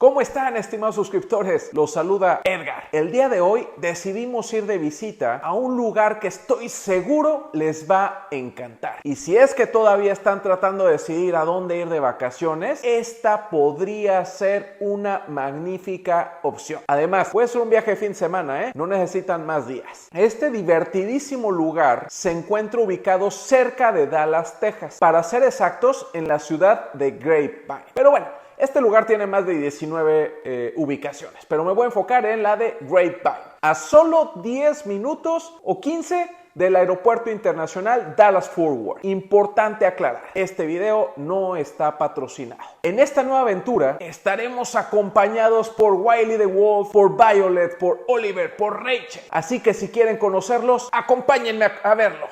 ¿Cómo están, estimados suscriptores? Los saluda Edgar. El día de hoy decidimos ir de visita a un lugar que estoy seguro les va a encantar. Y si es que todavía están tratando de decidir a dónde ir de vacaciones, esta podría ser una magnífica opción. Además, puede ser un viaje de fin de semana, No necesitan más días. Este divertidísimo lugar se encuentra ubicado cerca de Dallas, Texas. Para ser exactos, en la ciudad de Grapevine. Pero bueno, este lugar tiene más de 19 ubicaciones, pero me voy a enfocar en la de Grapevine. A solo 10 minutos o 15 del aeropuerto internacional Dallas-Fort Worth. Importante aclarar, este video no está patrocinado. En esta nueva aventura estaremos acompañados por Wiley the Wolf, por Violet, por Oliver, por Rachel. Así que si quieren conocerlos, acompáñenme a verlo.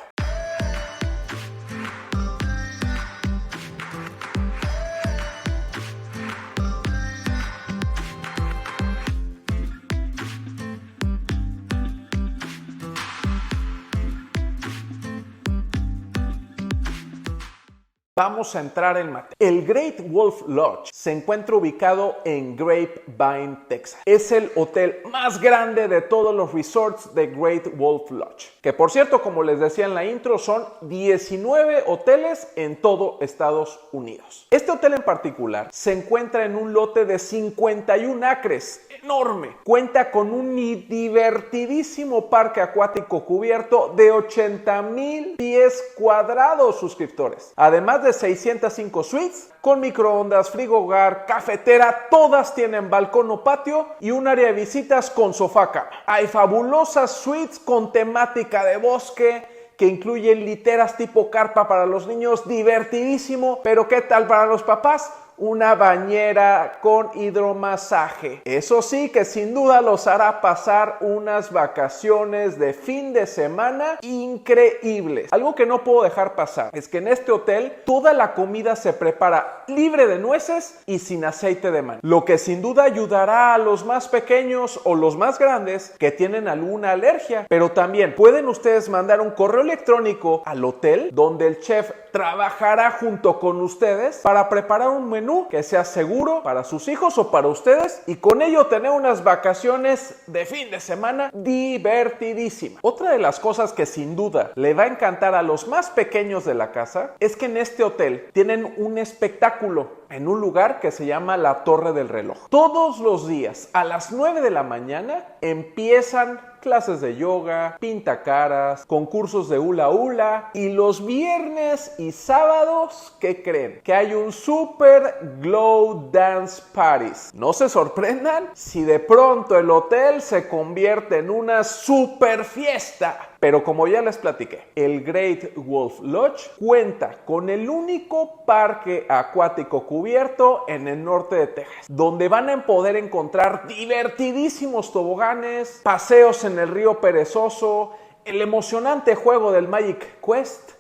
Vamos a entrar en materia. El Great Wolf Lodge se encuentra ubicado en Grapevine, Texas. Es el hotel más grande de todos los resorts de Great Wolf Lodge. Que por cierto, como les decía en la intro, son 19 hoteles en todo Estados Unidos. Este hotel en particular se encuentra en un lote de 51 acres. Enorme. Cuenta con un divertidísimo parque acuático cubierto de 80,000 pies cuadrados, suscriptores. Además de 605 suites con microondas, frigo hogar, cafetera, todas tienen balcón o patio y un área de visitas con sofá cama. Hay fabulosas suites con temática de bosque que incluyen literas tipo carpa para los niños, divertidísimo, pero ¿qué tal para los papás? Una bañera con hidromasaje. Eso sí que sin duda los hará pasar unas vacaciones de fin de semana increíbles. Algo que no puedo dejar pasar es que en este hotel toda la comida se prepara libre de nueces y sin aceite de maní. Lo que sin duda ayudará a los más pequeños o los más grandes que tienen alguna alergia. Pero también pueden ustedes mandar un correo electrónico al hotel donde el chef trabajará junto con ustedes para preparar un menú que sea seguro para sus hijos o para ustedes y con ello tener unas vacaciones de fin de semana divertidísimas. Otra de las cosas que sin duda le va a encantar a los más pequeños de la casa es que en este hotel tienen un espectáculo en un lugar que se llama la Torre del Reloj. Todos los días a las 9 de la mañana empiezan clases de yoga, pintacaras, concursos de hula hula y los viernes y sábados, ¿qué creen? Que hay un super glow dance parties. No se sorprendan si de pronto el hotel se convierte en una super fiesta. Pero como ya les platiqué, el Great Wolf Lodge cuenta con el único parque acuático cubierto en el norte de Texas, donde van a poder encontrar divertidísimos toboganes, paseos en el río Perezoso, el emocionante juego del Magic Quest,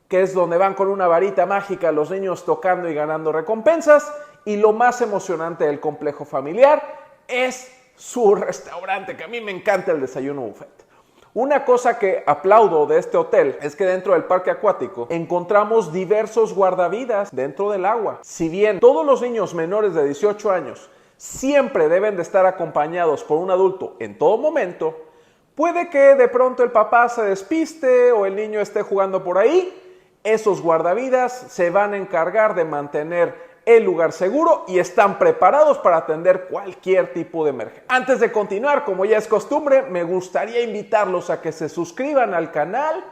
que es donde van con una varita mágica los niños tocando y ganando recompensas, y lo más emocionante del complejo familiar es su restaurante, que a mí me encanta el desayuno buffet. Una cosa que aplaudo de este hotel es que dentro del parque acuático encontramos diversos guardavidas dentro del agua. Si bien todos los niños menores de 18 años siempre deben de estar acompañados por un adulto en todo momento, puede que de pronto el papá se despiste o el niño esté jugando por ahí. Esos guardavidas se van a encargar de mantener el lugar seguro y están preparados para atender cualquier tipo de emergencia. Antes de continuar, como ya es costumbre, me gustaría invitarlos a que se suscriban al canal,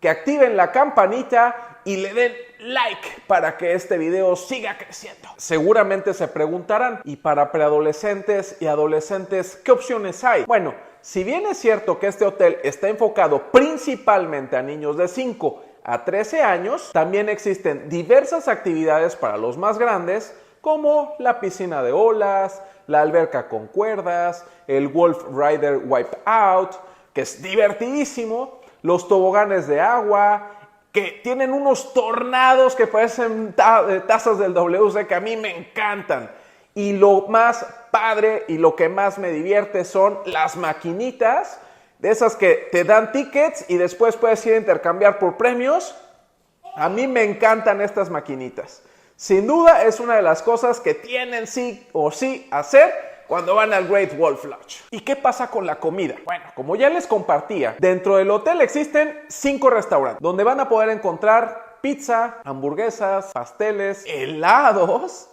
que activen la campanita y le den like para que este video siga creciendo. Seguramente se preguntarán, ¿y para preadolescentes y adolescentes qué opciones hay? Bueno, si bien es cierto que este hotel está enfocado principalmente a niños de 5 a 13 años, también existen diversas actividades para los más grandes, como la piscina de olas, la alberca con cuerdas, el Wolf Rider Wipeout, que es divertidísimo, los toboganes de agua, que tienen unos tornados que parecen tazas del WC que a mí me encantan. Y lo más padre y lo que más me divierte son las maquinitas, de esas que te dan tickets y después puedes ir a intercambiar por premios. A mí me encantan estas maquinitas. Sin duda es una de las cosas que tienen sí o sí hacer cuando van al Great Wolf Lodge. ¿Y qué pasa con la comida? Bueno, como ya les compartía, dentro del hotel existen 5 restaurantes donde van a poder encontrar pizza, hamburguesas, pasteles, helados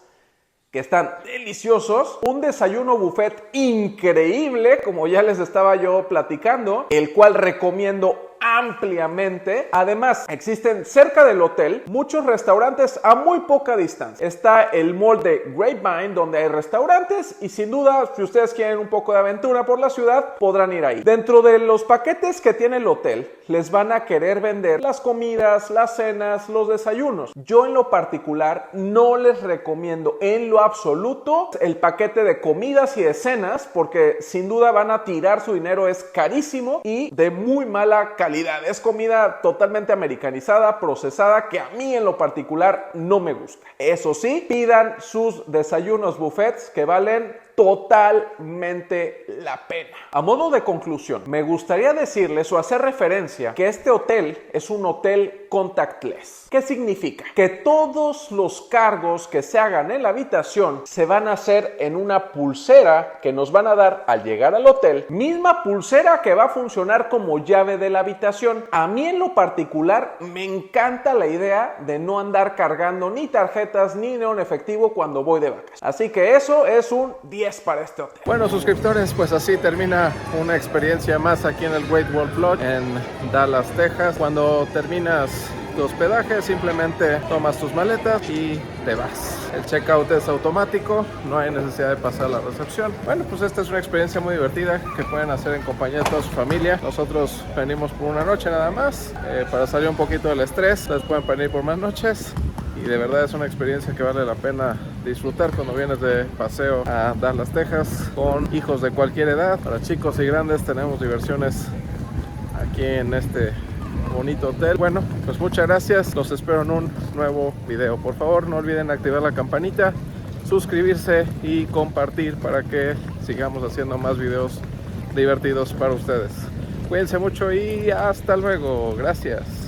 que están deliciosos, un desayuno buffet increíble, como ya les estaba yo platicando, el cual recomiendo ampliamente. Además, existen cerca del hotel muchos restaurantes a muy poca distancia. Está el mall de Grapevine, donde hay restaurantes y sin duda, si ustedes quieren un poco de aventura por la ciudad, podrán ir ahí. Dentro de los paquetes que tiene el hotel, les van a querer vender las comidas, las cenas, los desayunos. Yo en lo particular no les recomiendo en lo absoluto el paquete de comidas y de cenas, porque sin duda van a tirar su dinero, es carísimo y de muy mala calidad. Es comida totalmente americanizada, procesada, que a mí en lo particular no me gusta. Eso sí, pidan sus desayunos buffets que valen totalmente la pena. A modo de conclusión, me gustaría decirles o hacer referencia que este hotel es un hotel contactless. ¿Qué significa? Que todos los cargos que se hagan en la habitación se van a hacer en una pulsera que nos van a dar al llegar al hotel, misma pulsera que va a funcionar como llave de la habitación. A mí en lo particular me encanta la idea de no andar cargando ni tarjetas ni dinero en efectivo cuando voy de vacaciones. Así que eso es un 10 para este hotel. Bueno, suscriptores, pues así termina una experiencia más aquí en el Great Wolf Lodge en Dallas, Texas. Cuando terminas tu hospedaje, simplemente tomas tus maletas y te vas. El checkout es automático, no hay necesidad de pasar la recepción. Bueno, pues esta es una experiencia muy divertida que pueden hacer en compañía de toda su familia. Nosotros venimos por una noche nada más, para salir un poquito del estrés. Ustedes pueden venir por más noches. Y de verdad es una experiencia que vale la pena disfrutar cuando vienes de paseo a Dallas, Texas, con hijos de cualquier edad. Para chicos y grandes tenemos diversiones aquí en este bonito hotel. Bueno, pues muchas gracias. Los espero en un nuevo video. Por favor, no olviden activar la campanita, suscribirse y compartir para que sigamos haciendo más videos divertidos para ustedes. Cuídense mucho y hasta luego. Gracias.